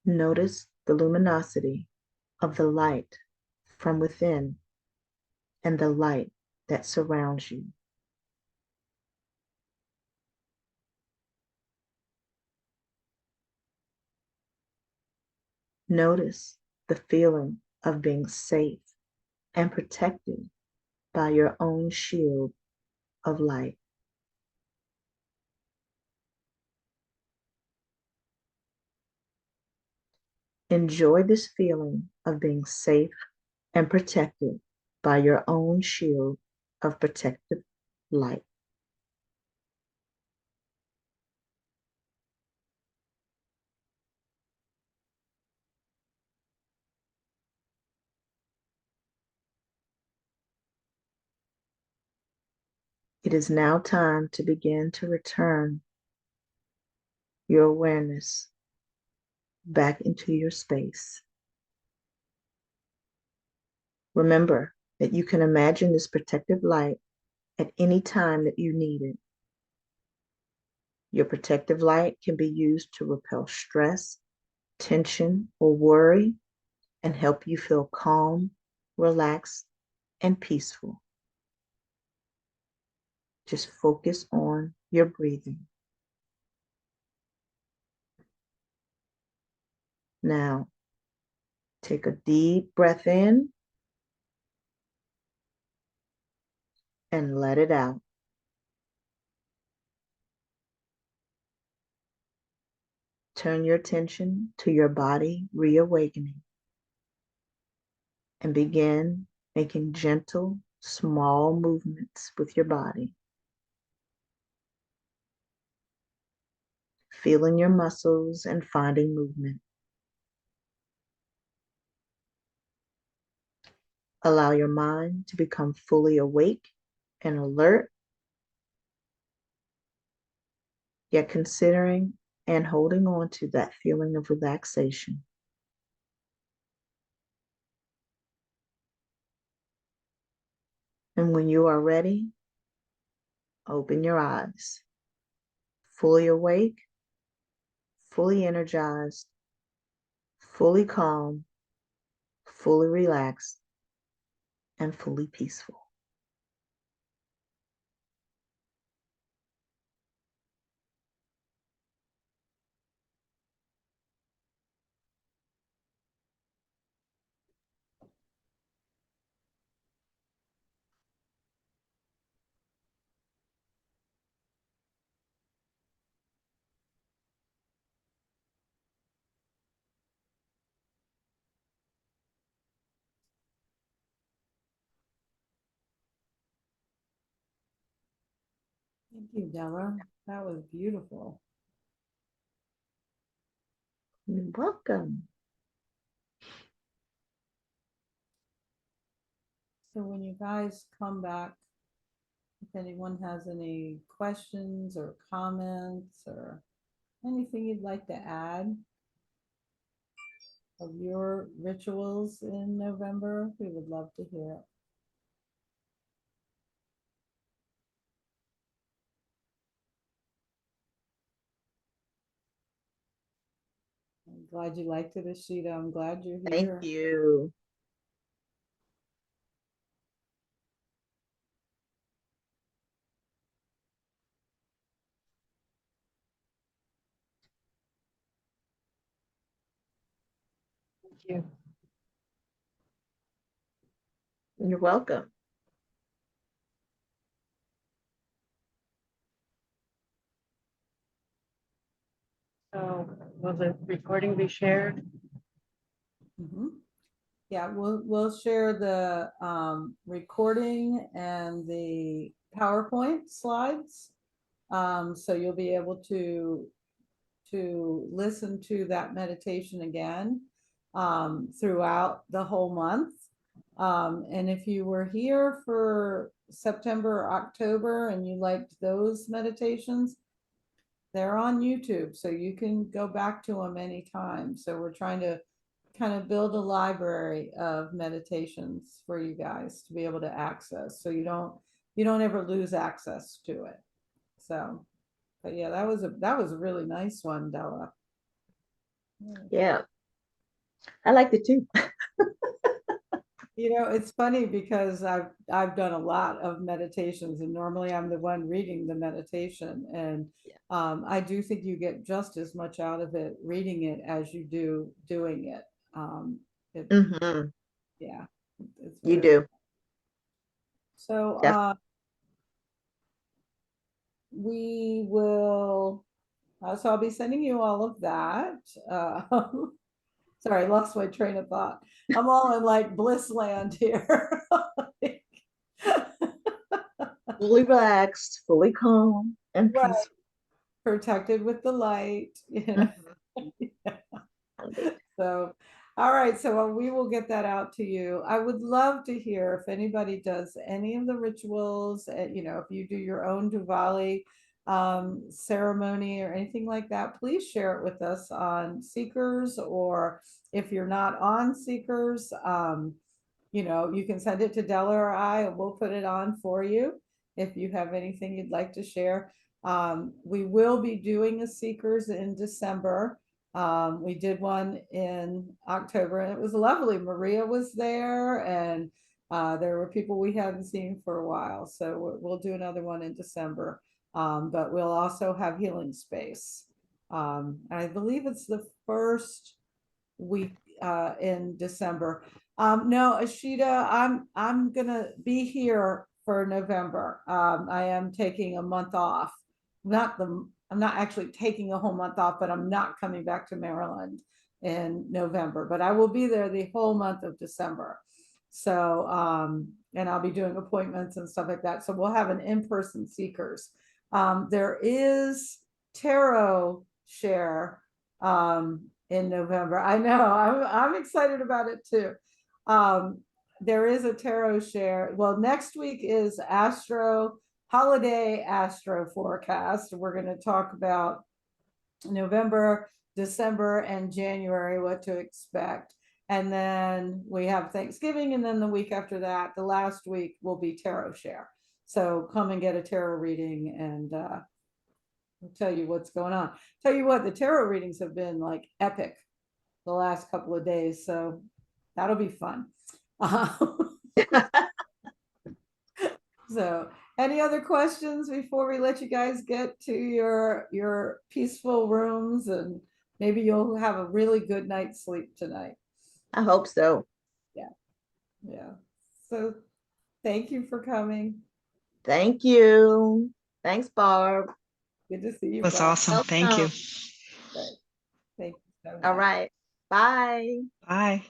Notice the luminosity of the light from within and the light that surrounds you. Notice the feeling of being safe and protected by your own shield of light. Enjoy this feeling of being safe and protected by your own shield of protective light. It is now time to begin to return your awareness back into your space. Remember that you can imagine this protective light at any time that you need it. Your protective light can be used to repel stress, tension, or worry and help you feel calm, relaxed, and peaceful. Just focus on your breathing. Now, take a deep breath in and let it out. Turn your attention to your body reawakening and begin making gentle, small movements with your body. Feeling your muscles and finding movement. Allow your mind to become fully awake and alert, yet considering and holding on to that feeling of relaxation. And when you are ready, open your eyes. Fully awake, fully energized, fully calm, fully relaxed, and fully peaceful. Thank you, Della. That was beautiful. You're welcome. So when you guys come back, if anyone has any questions or comments or anything you'd like to add of your rituals in November, we would love to hear it. I'm glad you liked it, Ashita. I'm glad you're here. Thank you. Thank you. You're welcome. So will the recording be shared? Mhm. Yeah, we'll share the recording and the PowerPoint slides. So you'll be able to listen to that meditation again throughout the whole month. And if you were here for September or October and you liked those meditations, they're on YouTube, so you can go back to them anytime. So we're trying to kind of build a library of meditations for you guys to be able to access, so you don't ever lose access to it. So, but yeah, that was a really nice one, Della. Yeah, I liked it too. You know, it's funny because I've done a lot of meditations, and normally I'm the one reading the meditation, and I do think you get just as much out of it reading it as you do doing it. It Mhm. Yeah, it's You very do. so. Def- We will. So I'll be sending you all of that. Sorry, I lost my train of thought. I'm all in like bliss land here. Fully relaxed, fully calm, and Right. peaceful. Protected with the light. Yeah. Mhm. So, all right. So we will get that out to you. I would love to hear if anybody does any of the rituals, you know, if you do your own Diwali ceremony or anything like that, please share it with us on Seekers, or if you're not on Seekers, you know, you can send it to Della or I, and we'll put it on for you if you have anything you'd like to share. We will be doing a Seekers in December. We did one in October, and it was lovely. Maria was there, and there were people we hadn't seen for a while. So we'll do another one in December. But we'll also have healing space. I believe it's the first week in December. No, Ashita, I'm gonna be here for November. I am taking a month off. I'm not actually taking a whole month off, but I'm not coming back to Maryland in November. But I will be there the whole month of December. So and I'll be doing appointments and stuff like that. So we'll have an in-person Seekers. There is tarot share in November. I know, I'm excited about it too. There is a tarot share. Well, next week is holiday astro forecast. We're going to talk about November, December, and January, what to expect. And then we have Thanksgiving, and then the week after that, the last week, will be tarot share. So come and get a tarot reading, and I'll tell you what's going on. Tell you what, the tarot readings have been like epic the last couple of days, so that'll be fun. So, any other questions before we let you guys get to your peaceful rooms, and maybe you'll have a really good night's sleep tonight. I hope so. Yeah. So, thank you for coming. Thank you. Thanks, Barb. Good to see you. That's Barb. awesome. Thank you. Welcome. Thank you so much. All right. Bye. Bye.